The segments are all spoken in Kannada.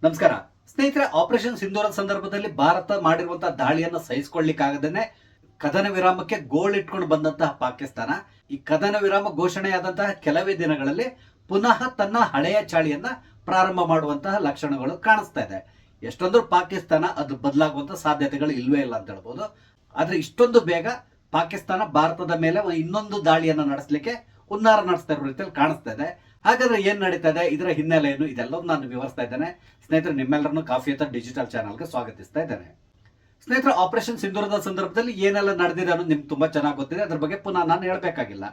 ನಮಸ್ಕಾರ ಸ್ನೇಹಿತರೆ. ಆಪರೇಷನ್ ಸಿಂಧೂರದ ಸಂದರ್ಭದಲ್ಲಿ ಭಾರತ ಮಾಡಿರುವಂತಹ ದಾಳಿಯನ್ನು ಸಹಿಸಿಕೊಳ್ಳಿಕ್ಕಾಗದೇನೆ ಕದನ ವಿರಾಮಕ್ಕೆ ಗೋಲ್ ಇಟ್ಕೊಂಡು ಬಂದಂತಹ ಪಾಕಿಸ್ತಾನ ಈ ಕದನ ವಿರಾಮ ಘೋಷಣೆಯಾದಂತಹ ಕೆಲವೇ ದಿನಗಳಲ್ಲಿ ಪುನಃ ತನ್ನ ಹಳೆಯ ಚಾಳಿಯನ್ನ ಪ್ರಾರಂಭ ಮಾಡುವಂತಹ ಲಕ್ಷಣಗಳು ಕಾಣಿಸ್ತಾ ಇದೆ. ಎಷ್ಟೊಂದು ಪಾಕಿಸ್ತಾನ ಅದು ಬದಲಾಗುವಂತ ಸಾಧ್ಯತೆಗಳು ಇಲ್ವೇ ಇಲ್ಲ ಅಂತ ಹೇಳ್ಬೋದು. ಆದ್ರೆ ಇಷ್ಟೊಂದು ಬೇಗ ಪಾಕಿಸ್ತಾನ ಭಾರತದ ಮೇಲೆ ಇನ್ನೊಂದು ದಾಳಿಯನ್ನ ನಡೆಸಲಿಕ್ಕೆ ಹುನ್ನಾರ ನಡೆಸ್ತಾ ಇರೋ ರೀತಿಯಲ್ಲಿ ಕಾಣಿಸ್ತಾ ಇದೆ. ಹಾಗಾದ್ರೆ ಏನ್ ನಡೀತಾ ಇದೆ, ಇದರ ಹಿನ್ನೆಲೆ ಏನು, ಇದೆಲ್ಲವೂ ನಾನು ವಿವರಿಸ್ತಾ ಇದ್ದೇನೆ. ಸ್ನೇಹಿತರೆ, ನಿಮ್ಮೆಲ್ಲರನ್ನು ಕಾಫಿ ಅಂತ ಡಿಜಿಟಲ್ ಚಾನಲ್ಗೆ ಸ್ವಾಗತಿಸ್ತಾ ಇದ್ದೇನೆ. ಸ್ನೇಹಿತರೆ, ಆಪರೇಷನ್ ಸಿಂಧೂರದ ಸಂದರ್ಭದಲ್ಲಿ ಏನೆಲ್ಲ ನಡೆದಿದೆ ಅನ್ನೋದು ನಿಮ್ಗೆ ತುಂಬಾ ಚೆನ್ನಾಗಿ ಗೊತ್ತಿದೆ. ಅದ್ರ ಬಗ್ಗೆ ಪುನಃ ನಾನು ಹೇಳ್ಬೇಕಾಗಿಲ್ಲ.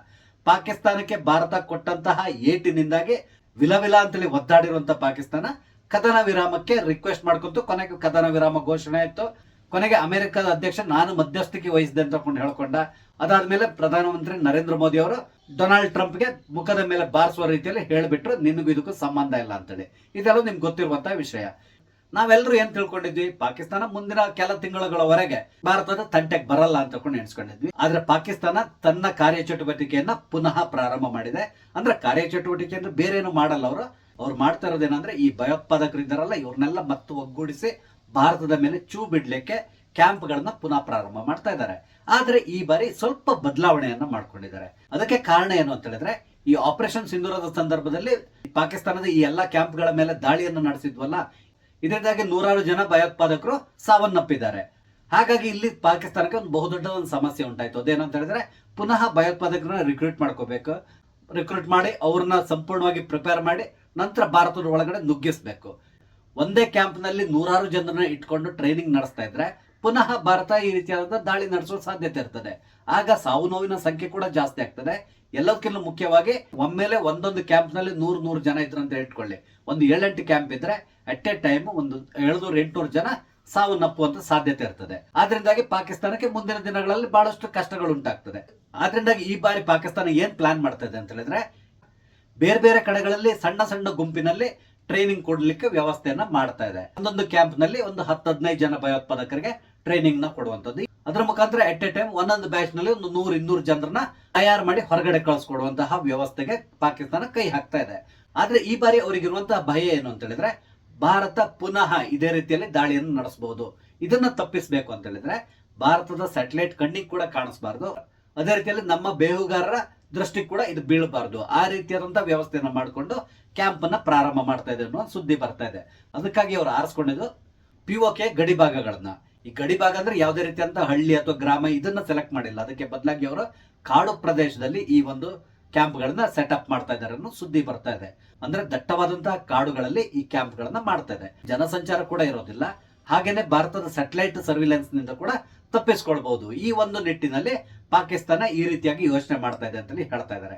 ಪಾಕಿಸ್ತಾನಕ್ಕೆ ಭಾರತ ಕೊಟ್ಟಂತಹ ಏಟಿನಿಂದಾಗಿ ವಿಲವಿಲ ಅಂತೇಳಿ ಒದ್ದಾಡಿರುವಂತಹ ಪಾಕಿಸ್ತಾನ ಕದನ ವಿರಾಮಕ್ಕೆ ರಿಕ್ವೆಸ್ಟ್ ಮಾಡ್ಕೊಂತು. ಕೊನೆಗೆ ಕದನ ವಿರಾಮ ಘೋಷಣೆ ಆಯ್ತು. ಕೊನೆಗೆ ಅಮೆರಿಕದ ಅಧ್ಯಕ್ಷ ನಾನು ಮಧ್ಯಸ್ಥಿಕೆ ವಹಿಸಿದೆ ಅಂತ ಹೇಳ್ಕೊಂಡ. ಅದಾದ್ಮೇಲೆ ಪ್ರಧಾನಮಂತ್ರಿ ನರೇಂದ್ರ ಮೋದಿ ಅವರು ಡೊನಾಲ್ಡ್ ಟ್ರಂಪ್ಗೆ ಮುಖದ ಮೇಲೆ ಬಾರಿಸುವ ರೀತಿಯಲ್ಲಿ ಹೇಳಿಬಿಟ್ರು, ನಿನಗೂ ಇದಕ್ಕೂ ಸಂಬಂಧ ಇಲ್ಲ ಅಂತೇಳಿ. ಇದೆಲ್ಲ ನಿಮ್ಗೆ ಗೊತ್ತಿರುವಂತಹ ವಿಷಯ. ನಾವೆಲ್ಲರೂ ಏನ್ ತಿಳ್ಕೊಂಡಿದ್ವಿ, ಪಾಕಿಸ್ತಾನ ಮುಂದಿನ ಕೆಲ ತಿಂಗಳುಗಳವರೆಗೆ ಭಾರತದ ತಂಟೆಗೆ ಬರಲ್ಲ ಅಂತ ಎಣಿಸ್ಕೊಂಡಿದ್ವಿ. ಆದ್ರೆ ಪಾಕಿಸ್ತಾನ ತನ್ನ ಕಾರ್ಯಚಟುವಟಿಕೆಯನ್ನ ಪುನಃ ಪ್ರಾರಂಭ ಮಾಡಿದೆ. ಅಂದ್ರೆ ಕಾರ್ಯಚಟುವಟಿಕೆ ಅಂದ್ರೆ ಬೇರೆ ಏನು ಮಾಡಲ್ಲ. ಅವ್ರು ಮಾಡ್ತಾ ಇರೋದೇನಂದ್ರೆ ಈ ಭಯೋತ್ಪಾದಕರಿದ್ದಾರಲ್ಲ ಇವ್ರನ್ನೆಲ್ಲ ಮತ್ತೆ ಒಗ್ಗೂಡಿಸಿ ಭಾರತದ ಮೇಲೆ ಚೂ ಬಿಡ್ಲಿಕ್ಕೆ ಕ್ಯಾಂಪ್ ಗಳನ್ನ ಪುನಃ ಪ್ರಾರಂಭ ಮಾಡ್ತಾ ಇದ್ದಾರೆ. ಆದ್ರೆ ಈ ಬಾರಿ ಸ್ವಲ್ಪ ಬದಲಾವಣೆಯನ್ನ ಮಾಡ್ಕೊಂಡಿದ್ದಾರೆ. ಅದಕ್ಕೆ ಕಾರಣ ಏನು ಅಂತ ಹೇಳಿದ್ರೆ, ಈ ಆಪರೇಷನ್ ಸಿಂಧೂರದ ಸಂದರ್ಭದಲ್ಲಿ ಪಾಕಿಸ್ತಾನದ ಈ ಎಲ್ಲಾ ಕ್ಯಾಂಪ್ ಗಳ ಮೇಲೆ ದಾಳಿಯನ್ನು ನಡೆಸಿದ್ವಲ್ಲ, ಇದರಿಂದಾಗಿ ನೂರಾರು ಜನ ಭಯೋತ್ಪಾದಕರು ಸಾವನ್ನಪ್ಪಿದ್ದಾರೆ. ಹಾಗಾಗಿ ಇಲ್ಲಿ ಪಾಕಿಸ್ತಾನಕ್ಕೆ ಒಂದು ಬಹುದೊಡ್ಡ ಒಂದು ಸಮಸ್ಯೆ ಉಂಟಾಯ್ತು. ಅದೇನಂತ ಹೇಳಿದ್ರೆ, ಪುನಃ ಭಯೋತ್ಪಾದಕರನ್ನ ರಿಕ್ರೂಟ್ ಮಾಡ್ಕೋಬೇಕು. ರಿಕ್ರೂಟ್ ಮಾಡಿ ಅವ್ರನ್ನ ಸಂಪೂರ್ಣವಾಗಿ ಪ್ರಿಪೇರ್ ಮಾಡಿ ನಂತರ ಭಾರತದ ಒಳಗಡೆ ನುಗ್ಗಿಸ್ಬೇಕು. ಒಂದೇ ಕ್ಯಾಂಪ್ ನಲ್ಲಿ ನೂರಾರು ಜನರನ್ನ ಇಟ್ಕೊಂಡು ಟ್ರೈನಿಂಗ್ ನಡೆಸ್ತಾ ಇದ್ರೆ ಪುನಃ ಭಾರತ ಈ ರೀತಿಯಾದ ದಾಳಿ ನಡೆಸುವ ಸಾಧ್ಯತೆ ಇರ್ತದೆ. ಆಗ ಸಾವು ನೋವಿನ ಸಂಖ್ಯೆ ಕೂಡ ಜಾಸ್ತಿ ಆಗ್ತದೆ. ಎಲ್ಲದಕ್ಕಿಂತ ಮುಖ್ಯವಾಗಿ ಒಮ್ಮೆಲೆ ಒಂದೊಂದು ಕ್ಯಾಂಪ್ ನಲ್ಲಿ 100 ಜನ ಇದ್ರು ಅಂತ ಇಟ್ಕೊಳ್ಳಿ. ಒಂದು 7-8 ಕ್ಯಾಂಪ್ ಇದ್ರೆ ಅಟ್ ಎ ಟೈಮ್ ಒಂದು 700-800 ಜನ ಸಾವನ್ನಪ್ಪುವಂತ ಸಾಧ್ಯತೆ ಇರ್ತದೆ. ಆದ್ರಿಂದಾಗಿ ಪಾಕಿಸ್ತಾನಕ್ಕೆ ಮುಂದಿನ ದಿನಗಳಲ್ಲಿ ಬಹಳಷ್ಟು ಕಷ್ಟಗಳು ಉಂಟಾಗ್ತದೆ. ಆದ್ರಿಂದಾಗಿ ಈ ಬಾರಿ ಪಾಕಿಸ್ತಾನ ಏನ್ ಪ್ಲಾನ್ ಮಾಡ್ತಾ ಇದೆ ಅಂತ ಹೇಳಿದ್ರೆ, ಬೇರೆ ಬೇರೆ ಕಡೆಗಳಲ್ಲಿ ಸಣ್ಣ ಸಣ್ಣ ಗುಂಪಿನಲ್ಲಿ ಟ್ರೈನಿಂಗ್ ಕೊಡ್ಲಿಕ್ಕೆ ವ್ಯವಸ್ಥೆಯನ್ನ ಮಾಡ್ತಾ ಇದೆ. ಒಂದೊಂದು ಕ್ಯಾಂಪ್ ನಲ್ಲಿ ಒಂದು 10-15 ಜನ ಭಯೋತ್ಪಾದಕರಿಗೆ ಟ್ರೈನಿಂಗ್ ನ ಕೊಡುವಂತದ್ದು. ಅದರ ಮುಖಾಂತರ ಎಟ್ ಎ ಟೈಮ್ ಒಂದೊಂದು ಬ್ಯಾಚ್ ನಲ್ಲಿ ಒಂದು 100-200 ಜನರನ್ನ ತಯಾರು ಮಾಡಿ ಹೊರಗಡೆ ಕಳಿಸ್ಕೊಡುವಂತಹ ವ್ಯವಸ್ಥೆಗೆ ಪಾಕಿಸ್ತಾನ ಕೈ ಹಾಕ್ತಾ ಇದೆ. ಆದ್ರೆ ಈ ಬಾರಿ ಅವರಿಗಿರುವಂತಹ ಭಯ ಏನು ಅಂತ ಹೇಳಿದ್ರೆ, ಭಾರತ ಪುನಃ ಇದೇ ರೀತಿಯಲ್ಲಿ ದಾಳಿಯನ್ನು ನಡೆಸಬಹುದು. ಇದನ್ನ ತಪ್ಪಿಸಬೇಕು ಅಂತ ಹೇಳಿದ್ರೆ ಭಾರತದ ಸ್ಯಾಟಲೈಟ್ ಕಣ್ಣಿಗೆ ಕೂಡ ಕಾಣಿಸಬಾರ್ದು, ಅದೇ ರೀತಿಯಲ್ಲಿ ನಮ್ಮ ಬೇಹುಗಾರರ ದೃಷ್ಟಿ ಕೂಡ ಇದು ಬೀಳಬಾರ್ದು. ಆ ರೀತಿಯಾದಂತಹ ವ್ಯವಸ್ಥೆಯನ್ನ ಮಾಡಿಕೊಂಡು ಕ್ಯಾಂಪ್ ಅನ್ನ ಪ್ರಾರಂಭ ಮಾಡ್ತಾ ಇದೆ ಅನ್ನೋ ಸುದ್ದಿ ಬರ್ತಾ ಇದೆ. ಅದಕ್ಕಾಗಿ ಅವರು ಆರಿಸ್ಕೊಂಡಿದ್ದು POK ಗಡಿ ಭಾಗಗಳನ್ನ. ಈ ಗಡಿ ಭಾಗ ಅಂದ್ರೆ ಯಾವುದೇ ರೀತಿಯಂತ ಹಳ್ಳಿ ಅಥವಾ ಗ್ರಾಮ ಇದನ್ನ ಸೆಲೆಕ್ಟ್ ಮಾಡಿಲ್ಲ. ಅದಕ್ಕೆ ಬದಲಾಗಿ ಅವರು ಕಾಡು ಪ್ರದೇಶದಲ್ಲಿ ಈ ಒಂದು ಕ್ಯಾಂಪ್ ಗಳನ್ನ ಸೆಟಪ್ ಮಾಡ್ತಾ ಇದ್ದಾರೆ ಅನ್ನೋ ಸುದ್ದಿ ಬರ್ತಾ ಇದೆ. ಅಂದ್ರೆ ದಟ್ಟವಾದಂತಹ ಕಾಡುಗಳಲ್ಲಿ ಈ ಕ್ಯಾಂಪ್ ಗಳನ್ನ ಮಾಡ್ತಾ ಇದೆ. ಜನಸಂಚಾರ ಕೂಡ ಇರೋದಿಲ್ಲ. ಹಾಗೇನೆ ಭಾರತದ ಸ್ಯಾಟಲೈಟ್ ಸರ್ವಿಲೆನ್ಸ್ ನಿಂದ ಕೂಡ ತಪ್ಪಿಸ್ಕೊಳ್ಬಹುದು. ಈ ಒಂದು ನಿಟ್ಟಿನಲ್ಲಿ ಪಾಕಿಸ್ತಾನ ಈ ರೀತಿಯಾಗಿ ಯೋಚನೆ ಮಾಡ್ತಾ ಇದೆ ಅಂತ ಹೇಳ್ತಾ ಇದ್ದಾರೆ.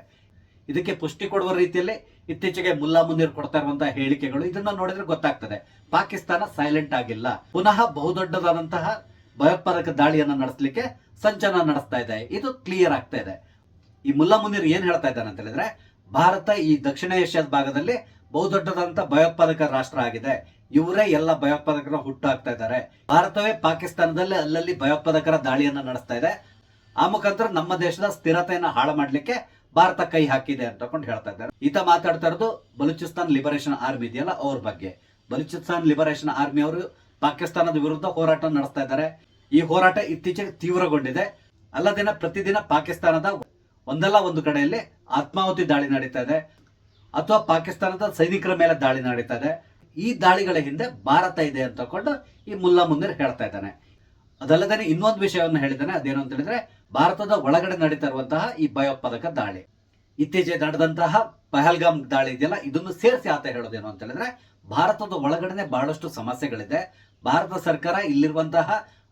ಇದಕ್ಕೆ ಪುಷ್ಟಿ ಕೊಡುವ ರೀತಿಯಲ್ಲಿ ಇತ್ತೀಚೆಗೆ ಮುಲ್ಲಾ ಮುನೀರ್ ಕೊಡ್ತಾ ಇರುವಂತಹ ಹೇಳಿಕೆಗಳು, ಇದನ್ನ ನೋಡಿದ್ರೆ ಗೊತ್ತಾಗ್ತದೆ ಪಾಕಿಸ್ತಾನ ಸೈಲೆಂಟ್ ಆಗಿಲ್ಲ. ಪುನಃ ಬಹುದೊಡ್ಡದಾದಂತಹ ಭಯೋತ್ಪಾದಕ ದಾಳಿಯನ್ನ ನಡೆಸಲಿಕ್ಕೆ ಸಂಚಲನ ನಡೆಸ್ತಾ ಇದೆ. ಇದು ಕ್ಲಿಯರ್ ಆಗ್ತಾ ಇದೆ. ಈ ಮುಲ್ಲಾ ಮುನೀರ್ ಏನ್ ಹೇಳ್ತಾ ಇದ್ದಾನೆ ಅಂತ ಹೇಳಿದ್ರೆ, ಭಾರತ ಈ ದಕ್ಷಿಣ ಏಷ್ಯಾದ ಭಾಗದಲ್ಲಿ ಬಹುದೊಡ್ಡದಾದಂತಹ ಭಯೋತ್ಪಾದಕ ರಾಷ್ಟ್ರ ಆಗಿದೆ. ಇವರೇ ಎಲ್ಲ ಭಯೋತ್ಪಾದಕರ ಹುಟ್ಟು ಹಾಕ್ತಾ ಇದ್ದಾರೆ. ಭಾರತವೇ ಪಾಕಿಸ್ತಾನದಲ್ಲಿ ಅಲ್ಲಲ್ಲಿ ಭಯೋತ್ಪಾದಕರ ದಾಳಿಯನ್ನ ನಡೆಸ್ತಾ ಇದೆ. ಆ ಮುಖಾಂತರ ನಮ್ಮ ದೇಶದ ಸ್ಥಿರತೆಯನ್ನ ಹಾಳು ಮಾಡ್ಲಿಕ್ಕೆ ಭಾರತ ಕೈ ಹಾಕಿದೆ ಅಂತ ಹೇಳ್ತಾ ಇದ್ದಾರೆ. ಈತ ಮಾತಾಡ್ತಾ ಇರೋದು ಬಲೂಚಿಸ್ತಾನ್ ಲಿಬರೇಷನ್ ಆರ್ಮಿ ಇದೆಯಲ್ಲ ಅವ್ರ ಬಗ್ಗೆ. ಬಲೂಚಿಸ್ತಾನ್ ಲಿಬರೇಷನ್ ಆರ್ಮಿ ಅವರು ಪಾಕಿಸ್ತಾನದ ವಿರುದ್ಧ ಹೋರಾಟ ನಡೆಸ್ತಾ ಇದ್ದಾರೆ. ಈ ಹೋರಾಟ ಇತ್ತೀಚೆಗೆ ತೀವ್ರಗೊಂಡಿದೆ. ಅಲ್ಲದಿನ ಪ್ರತಿದಿನ ಪಾಕಿಸ್ತಾನದ ಒಂದಲ್ಲ ಒಂದು ಕಡೆಯಲ್ಲಿ ಆತ್ಮಾಹುತಿ ದಾಳಿ ನಡೀತಾ ಇದೆ, ಅಥವಾ ಪಾಕಿಸ್ತಾನದ ಸೈನಿಕರ ಮೇಲೆ ದಾಳಿ ನಡೀತಾ ಇದೆ. ಈ ದಾಳಿಗಳ ಹಿಂದೆ ಭಾರತ ಇದೆ ಅಂತ ಈ ಮುಲ್ಲಾ ಮುನೀರ್ ಹೇಳ್ತಾ ಇದ್ದಾನೆ. ಅದಲ್ಲದೆ ಇನ್ನೊಂದು ವಿಷಯವನ್ನು ಹೇಳಿದ್ದಾನೆ. ಅದೇನು ಅಂತ ಹೇಳಿದ್ರೆ, ಭಾರತದ ಒಳಗಡೆ ನಡೀತಾ ಇರುವಂತಹ ಈ ಭಯೋತ್ಪಾದಕ ದಾಳಿ, ಇತ್ತೀಚೆಗೆ ನಡೆದಂತಹ ಪಹಲ್ಗಾಮ್ ದಾಳಿ ಇದೆಯಲ್ಲ, ಇದನ್ನು ಸೇರಿಸಿ ಆತ ಹೇಳೋದೇನು ಅಂತ ಹೇಳಿದ್ರೆ, ಭಾರತದ ಒಳಗಡೆ ಬಹಳಷ್ಟು ಸಮಸ್ಯೆಗಳಿದೆ. ಭಾರತ ಸರ್ಕಾರ ಇಲ್ಲಿರುವಂತಹ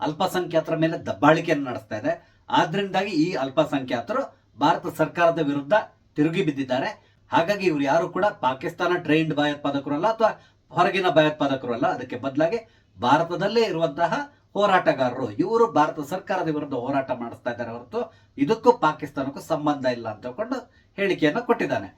ಅಲ್ಪಸಂಖ್ಯಾತರ ಮೇಲೆ ದಬ್ಬಾಳಿಕೆಯನ್ನು ನಡೆಸ್ತಾ ಇದೆ. ಆದ್ರಿಂದಾಗಿ ಈ ಅಲ್ಪಸಂಖ್ಯಾತರು ಭಾರತ ಸರ್ಕಾರದ ವಿರುದ್ಧ ತಿರುಗಿ ಬಿದ್ದಿದ್ದಾರೆ. ಹಾಗಾಗಿ ಇವರು ಯಾರು ಕೂಡ ಪಾಕಿಸ್ತಾನ ಟ್ರೈನ್ಡ್ ಭಯೋತ್ಪಾದಕರು ಅಲ್ಲ, ಅಥವಾ ಹೊರಗಿನ ಭಯೋತ್ಪಾದಕರು ಅಲ್ಲ. ಅದಕ್ಕೆ ಬದಲಾಗಿ ಭಾರತದಲ್ಲೇ ಇರುವಂತಹ ಹೋರಾಟಗಾರರು. ಇವರು ಭಾರತ ಸರ್ಕಾರದ ವಿರುದ್ಧ ಹೋರಾಟ ಮಾಡಿಸ್ತಾ ಇದ್ದಾರೆ ಹೊರತು ಇದಕ್ಕೂ ಪಾಕಿಸ್ತಾನಕ್ಕೂ ಸಂಬಂಧ ಇಲ್ಲ ಅಂತ ಹೇಳಿಕೆಯನ್ನು ಕೊಟ್ಟಿದ್ದಾನೆ.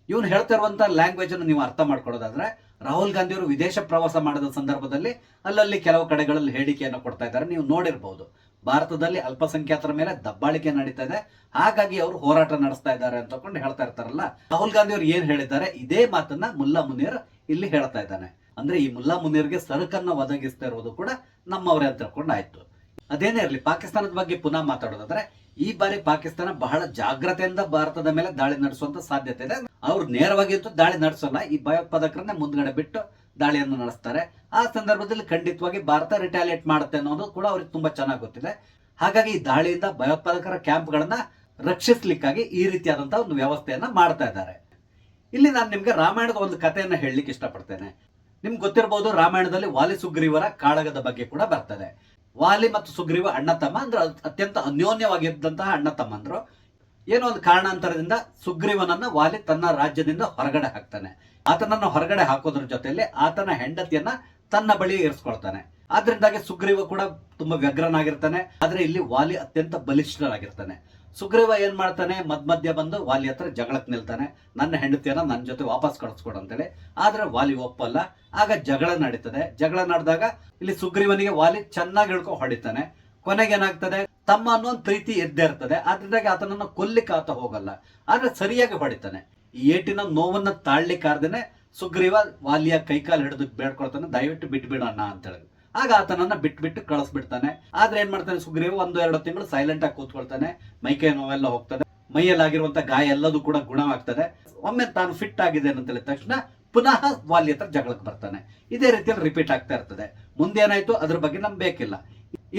ಇವನು ಹೇಳ್ತಾ ಇರುವಂತಹ ಲ್ಯಾಂಗ್ವೇಜ್ ಅನ್ನು ನೀವು ಅರ್ಥ ಮಾಡ್ಕೊಳ್ಳೋದಾದ್ರೆ, ರಾಹುಲ್ ಗಾಂಧಿ ಅವರು ವಿದೇಶ ಪ್ರವಾಸ ಮಾಡಿದ ಸಂದರ್ಭದಲ್ಲಿ ಅಲ್ಲಲ್ಲಿ ಕೆಲವು ಕಡೆಗಳಲ್ಲಿ ಹೇಳಿಕೆಯನ್ನು ಕೊಡ್ತಾ ಇದ್ದಾರೆ. ನೀವು ನೋಡಿರಬಹುದು, ಭಾರತದಲ್ಲಿ ಅಲ್ಪಸಂಖ್ಯಾತರ ಮೇಲೆ ದಬ್ಬಾಳಿಕೆ ನಡೀತಾ ಇದೆ, ಹಾಗಾಗಿ ಅವರು ಹೋರಾಟ ನಡೆಸ್ತಾ ಇದ್ದಾರೆ ಅಂತ ಹೇಳ್ತಾ ಇರ್ತಾರಲ್ಲ. ರಾಹುಲ್ ಗಾಂಧಿ ಅವರು ಏನ್ ಹೇಳಿದ್ದಾರೆ, ಇದೇ ಮಾತನ್ನ ಮುಲ್ಲಾ ಮುನೀರ್ ಇಲ್ಲಿ ಹೇಳ್ತಾ ಇದ್ದಾನೆ. ಅಂದ್ರೆ ಈ ಮುಲ್ಲಾ ಮುನೀರ್ಗೆ ಸರಕನ್ನ ಒದಗಿಸ್ತಾ ಇರೋದು ಕೂಡ ನಮ್ಮವರೇ ಅಂತ ತಿಳ್ಕೊಂಡಾಯ್ತು. ಅದೇನೇ ಇರಲಿ, ಪಾಕಿಸ್ತಾನದ ಬಗ್ಗೆ ಪುನಃ ಮಾತಾಡೋದಾದ್ರೆ ಈ ಬಾರಿ ಪಾಕಿಸ್ತಾನ ಬಹಳ ಜಾಗ್ರತೆಯಿಂದ ಭಾರತದ ಮೇಲೆ ದಾಳಿ ನಡೆಸುವಂತ ಸಾಧ್ಯತೆ ಇದೆ. ಅವ್ರು ನೇರವಾಗಿ ದಾಳಿ ನಡೆಸೋಲ್ಲ, ಈ ಭಯೋತ್ಪಾದಕರನ್ನ ಮುಂದ್ಗಡೆ ಬಿಟ್ಟು ದಾಳಿಯನ್ನು ನಡೆಸ್ತಾರೆ. ಆ ಸಂದರ್ಭದಲ್ಲಿ ಖಂಡಿತವಾಗಿ ಭಾರತ ರಿಟಾಲಿಯೇಟ್ ಮಾಡುತ್ತೆ ಅನ್ನೋದು ಕೂಡ ಅವ್ರಿಗೆ ತುಂಬಾ ಚೆನ್ನಾಗಿ ಗೊತ್ತಿದೆ. ಹಾಗಾಗಿ ಈ ದಾಳಿಯಿಂದ ಭಯೋತ್ಪಾದಕರ ಕ್ಯಾಂಪ್ಗಳನ್ನ ರಕ್ಷಿಸ್ಲಿಕ್ಕಾಗಿ ಈ ರೀತಿಯಾದಂತಹ ಒಂದು ವ್ಯವಸ್ಥೆಯನ್ನ ಮಾಡ್ತಾ ಇದ್ದಾರೆ. ಇಲ್ಲಿ ನಾನು ನಿಮ್ಗೆ ರಾಮಾಯಣದ ಒಂದು ಕಥೆಯನ್ನ ಹೇಳಲಿಕ್ಕೆ ಇಷ್ಟಪಡ್ತೇನೆ. ನಿಮ್ಗೆ ಗೊತ್ತಿರಬಹುದು, ರಾಮಾಯಣದಲ್ಲಿ ವಾಲಿ ಸುಗ್ರೀವರ ಕಾಳಗದ ಬಗ್ಗೆ ಕೂಡ ಬರ್ತದೆ. ವಾಲಿ ಮತ್ತು ಸುಗ್ರೀವ ಅಣ್ಣ ತಮ್ಮ, ಅಂದ್ರೆ ಅತ್ಯಂತ ಅನ್ಯೋನ್ಯವಾಗಿದ್ದಂತಹ ಅಣ್ಣ ತಮ್ಮಂದ್ರು. ಏನೋ ಒಂದು ಕಾರಣಾಂತರದಿಂದ ಸುಗ್ರೀವನನ್ನ ವಾಲಿ ತನ್ನ ರಾಜ್ಯದಿಂದ ಹೊರಗಡೆ ಹಾಕ್ತಾನೆ. ಆತನನ್ನ ಹೊರಗಡೆ ಹಾಕೋದ್ರ ಜೊತೆಯಲ್ಲಿ ಆತನ ಹೆಂಡತಿಯನ್ನ ತನ್ನ ಬಳಿ ಇರಿಸ್ಕೊಳ್ತಾನೆ. ಆದ್ರಿಂದಾಗಿ ಸುಗ್ರೀವ ಕೂಡ ತುಂಬಾ ವ್ಯಗ್ರನಾಗಿರ್ತಾನೆ. ಆದ್ರೆ ಇಲ್ಲಿ ವಾಲಿ ಅತ್ಯಂತ ಬಲಿಷ್ಠರಾಗಿರ್ತಾನೆ. ಸುಗ್ರೀವ ಏನ್ ಮಾಡ್ತಾನೆ, ಮಧ್ಯ ಬಂದು ವಾಲಿ ಹತ್ರ ಜಗಳಕ್ಕೆ ನಿಲ್ತಾನೆ, ನನ್ನ ಹೆಂಡತಿಯನ್ನ ನನ್ನ ಜೊತೆ ವಾಪಸ್ ಕಳಿಸ್ಕೊಡು ಅಂತೇಳಿ. ಆದ್ರೆ ವಾಲಿ ಒಪ್ಪಲ್ಲ. ಆಗ ಜಗಳ ನಡೀತದೆ. ಜಗಳ ನಡೆದಾಗ ಇಲ್ಲಿ ಸುಗ್ರೀವನಿಗೆ ವಾಲಿ ಚೆನ್ನಾಗಿ ಹಿಡ್ಕೊಂಡು ಹೊಡಿತಾನೆ. ಕೊನೆಗೆ ಏನಾಗ್ತದೆ, ತಮ್ಮ ಅನ್ನೋ ಒಂದು ಪ್ರೀತಿ ಎದ್ದೇ ಇರ್ತದೆ. ಆದ್ರಿಂದಾಗಿ ಆತನನ್ನ ಕೊಲ್ಲಿಕ್ಕೆ ಆತ ಹೋಗಲ್ಲ, ಆದ್ರೆ ಸರಿಯಾಗಿ ಹೊಡಿತಾನೆ. ಈ ಏಟಿನ ನೋವನ್ನ ತಾಳ್ಲಿಕ್ಕಾರ್ದೇನೆ ಸುಗ್ರೀವ ವಾಲಿಯ ಕೈಕಾಲು ಹಿಡಿದು ಬೇಡ್ಕೊಳ್ತಾನೆ, ದಯವಿಟ್ಟು ಬಿಟ್ಬಿಡೋಣ ಅಂತ ಹೇಳಿ. ಆಗ ಆತನನ್ನ ಬಿಟ್ಬಿಟ್ಟು ಕಳಿಸ್ಬಿಡ್ತಾನೆ. ಆದ್ರೆ ಏನ್ ಮಾಡ್ತಾನೆ ಸುಗ್ರೀವ, 1-2 ತಿಂಗಳು ಸೈಲೆಂಟ್ ಆಗಿ ಕೂತ್ಕೊಳ್ತಾನೆ. ಮೈಕೈ ನೋವೆಲ್ಲ ಹೋಗ್ತದೆ, ಮೈಯಲ್ಲಾಗಿರುವಂತ ಗಾಯ ಎಲ್ಲದೂ ಕೂಡ ಗುಣವಾಗ್ತದೆ. ಒಮ್ಮೆ ತಾನು ಫಿಟ್ ಆಗಿದೆ ಅಂತ ಹೇಳಿದ ತಕ್ಷಣ ಪುನಃ ವಾಲಿ ಹತ್ರ ಜಗಳಕ್ಕೆ ಬರ್ತಾನೆ. ಇದೇ ರೀತಿಯಲ್ಲಿ ರಿಪೀಟ್ ಆಗ್ತಾ ಇರ್ತದೆ. ಮುಂದೆ ಏನಾಯ್ತು ಅದ್ರ ಬಗ್ಗೆ ನಮ್ಗೆ ಬೇಕಿಲ್ಲ.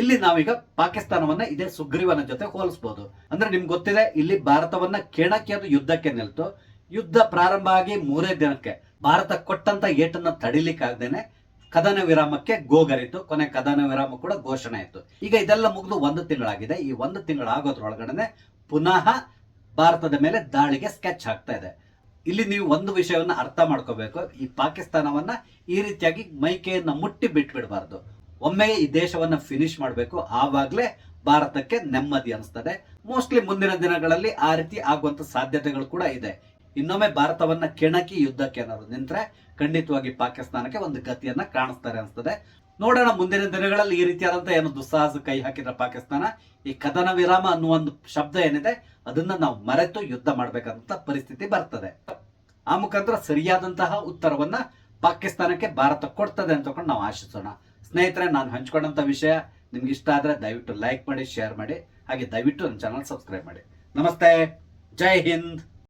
ಇಲ್ಲಿ ನಾವೀಗ ಪಾಕಿಸ್ತಾನವನ್ನ ಇದೇ ಸುಗ್ರೀವನ ಜೊತೆ ಹೋಲಿಸಬಹುದು. ಅಂದ್ರೆ ನಿಮ್ಗೆ ಗೊತ್ತಿದೆ, ಇಲ್ಲಿ ಭಾರತವನ್ನ ಕೆಣಕಿ ಅದು ಯುದ್ಧಕ್ಕೆ ನಿಲ್ತು. ಯುದ್ಧ ಪ್ರಾರಂಭ ಆಗಿ 3ನೇ ದಿನಕ್ಕೆ ಭಾರತ ಕೊಟ್ಟಂತ ಏಟನ್ನ ತಡಿಲಿಕ್ಕಾಗ್ದೇನೆ ಕದನ ವಿರಾಮಕ್ಕೆ ಗೋಗರಿತು. ಕೊನೆ ಕದನ ವಿರಾಮ ಕೂಡ ಘೋಷಣೆ ಆಯಿತು. ಈಗ ಇದೆಲ್ಲ ಮುಗಿದು 1 ತಿಂಗಳಾಗಿದೆ. ಈ 1 ತಿಂಗಳಾಗೋದ್ರೊಳಗಡೆ ಪುನಃ ಭಾರತದ ಮೇಲೆ ದಾಳಿಗೆ ಸ್ಕೆಚ್ ಆಗ್ತಾ ಇದೆ. ಇಲ್ಲಿ ನೀವು ಒಂದು ವಿಷಯವನ್ನ ಅರ್ಥ ಮಾಡ್ಕೋಬೇಕು, ಈ ಪಾಕಿಸ್ತಾನವನ್ನ ಈ ರೀತಿಯಾಗಿ ಮೈಕೈಯನ್ನ ಮುಟ್ಟಿ ಬಿಟ್ಬಿಡಬಾರ್ದು. ಒಮ್ಮೆಗೆ ಈ ದೇಶವನ್ನ ಫಿನಿಶ್ ಮಾಡಬೇಕು, ಆವಾಗ್ಲೇ ಭಾರತಕ್ಕೆ ನೆಮ್ಮದಿ ಅನಿಸ್ತದೆ. ಮೋಸ್ಟ್ಲಿ ಮುಂದಿನ ದಿನಗಳಲ್ಲಿ ಆ ರೀತಿ ಆಗುವಂತ ಸಾಧ್ಯತೆಗಳು ಕೂಡ ಇದೆ. ಇನ್ನೊಮ್ಮೆ ಭಾರತವನ್ನ ಕೆಣಕಿ ಯುದ್ಧಕ್ಕೆ ಏನಾದ್ರು ನಿಂತ್ರೆ ಖಂಡಿತವಾಗಿ ಪಾಕಿಸ್ತಾನಕ್ಕೆ ಒಂದು ಗತಿಯನ್ನ ಕಾಣಿಸ್ತಾರೆ ಅನಿಸ್ತದೆ. ನೋಡೋಣ ಮುಂದಿನ ದಿನಗಳಲ್ಲಿ ಈ ರೀತಿಯಾದಂತ ಏನು ದುಸ್ಸಾಹಸ ಕೈ ಹಾಕಿದ್ರೆ ಪಾಕಿಸ್ತಾನ, ಈ ಕದನ ವಿರಾಮ ಅನ್ನುವ ಒಂದು ಶಬ್ದ ಏನಿದೆ ಅದನ್ನ ನಾವು ಮರೆತು ಯುದ್ಧ ಮಾಡ್ಬೇಕಂತ ಪರಿಸ್ಥಿತಿ ಬರ್ತದೆ. ಆ ಮುಖಾಂತರ ಸರಿಯಾದಂತಹ ಉತ್ತರವನ್ನ ಪಾಕಿಸ್ತಾನಕ್ಕೆ ಭಾರತ ಕೊಡ್ತದೆ ಅಂತ ನಾವು ಆಶಿಸೋಣ. ಸ್ನೇಹಿತರೆ, ನಾನು ಹಂಚ್ಕೊಂಡಂತ ವಿಷಯ ನಿಮ್ಗೆ ಇಷ್ಟ ಆದ್ರೆ ದಯವಿಟ್ಟು ಲೈಕ್ ಮಾಡಿ, ಶೇರ್ ಮಾಡಿ, ಹಾಗೆ ದಯವಿಟ್ಟು ನನ್ನ ಚಾನಲ್ ಸಬ್ಸ್ಕ್ರೈಬ್ ಮಾಡಿ. ನಮಸ್ತೆ, ಜೈ ಹಿಂದ್.